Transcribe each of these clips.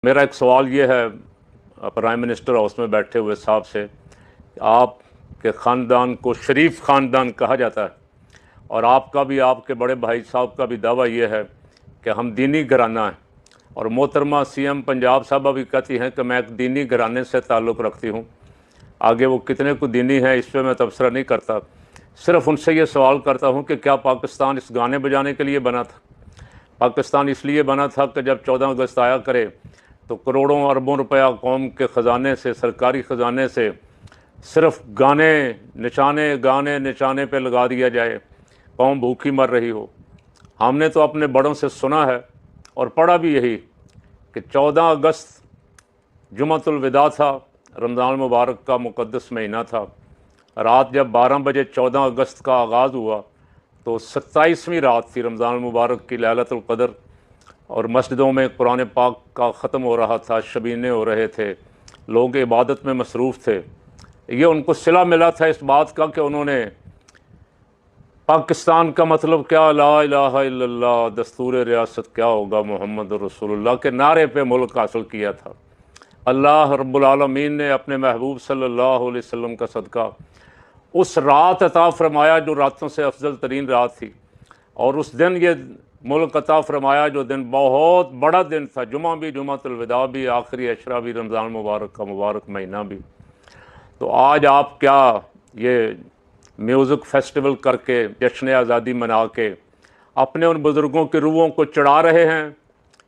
मेरा एक सवाल ये है प्राइम मिनिस्टर हाउस में बैठे हुए साहब से, आपके ख़ानदान को शरीफ ख़ानदान कहा जाता है और आपका भी, आपके बड़े भाई साहब का भी दावा ये है कि हम दीनी घराना है। और मोहतरमा सीएम पंजाब साहबा भी कहती हैं कि मैं एक दीनी घराने से ताल्लुक़ रखती हूँ। आगे वो कितने को दीनी है इस पर मैं तबसरा नहीं करता, सिर्फ उनसे ये सवाल करता हूँ कि क्या पाकिस्तान इस गाने बजाने के लिए बना था? पाकिस्तान इसलिए बना था कि जब 14 अगस्त आया करे तो करोड़ों अरबों रुपया कौम के ख़जाने से, सरकारी ख़जाने से सिर्फ गाने निशाने पे लगा दिया जाए, कौम भूखी मर रही हो। हमने तो अपने बड़ों से सुना है और पढ़ा भी यही कि 14 अगस्त जुमातुल विदा था, रमज़ान मुबारक का मुक़द्दस महीना था। रात जब 12 बजे 14 अगस्त का आगाज़ हुआ तो 27वीं रात थी रमज़ान मुबारक की, लैलतुल क़द्र, और मस्जिदों में कुरान पाक का ख़त्म हो रहा था, शबीने हो रहे थे, लोग इबादत में मसरूफ़ थे। ये उनको सिला मिला था इस बात का कि उन्होंने पाकिस्तान का मतलब क्या, ला इलाहा इल्लल्लाह, दस्तूर रियासत क्या होगा, मोहम्मद रसूलुल्लाह के नारे पे मुल्क हासिल किया था। अल्लाह रब्बुल आलमीन ने अपने महबूब सल्लल्लाहु अलैहि वसल्लम का सदका उस रात अता फरमाया जो रातों से अफजल तरीन रात थी, और उस दिन ये मुल्क अता फरमाया जो दिन बहुत बड़ा दिन था, जुमा भी, जुमातुल विदा भी, आखिरी अशरा भी, रमज़ान मुबारक का मुबारक महीना भी। तो आज आप क्या ये म्यूज़िक फेस्टिवल करके, जश्न आज़ादी मना के अपने उन बुज़ुर्गों की रूहों को चढ़ा रहे हैं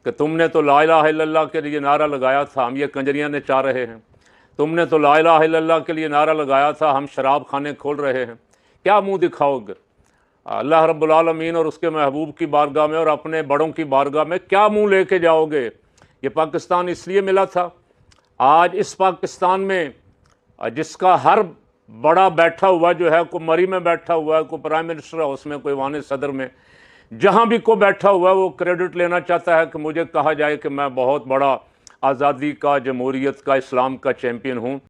कि तुमने तो ला इलाहा इल्लल्लाह के लिए नारा लगाया था, हम ये कंजरियाँ नचा रहे हैं। तुमने तो ला इलाहा इल्लल्लाह के लिए नारा लगाया था, हम शराब खाने खोल रहे हैं। क्या मुंह दिखाओगे अल्लाह रब्बुल आलमीन और उसके महबूब की बारगाह में और अपने बड़ों की बारगाह में? क्या मुंह लेके जाओगे? ये पाकिस्तान इसलिए मिला था। आज इस पाकिस्तान में जिसका हर बड़ा बैठा हुआ जो है, कोई मरी में बैठा हुआ है, कोई प्राइम मिनिस्टर हाउस में, कोई वाने सदर में, जहाँ भी को बैठा हुआ है वो क्रेडिट लेना चाहता है कि मुझे कहा जाए कि मैं बहुत बड़ा आज़ादी का, जमहूरियत का, इस्लाम का चैम्पियन हूँ।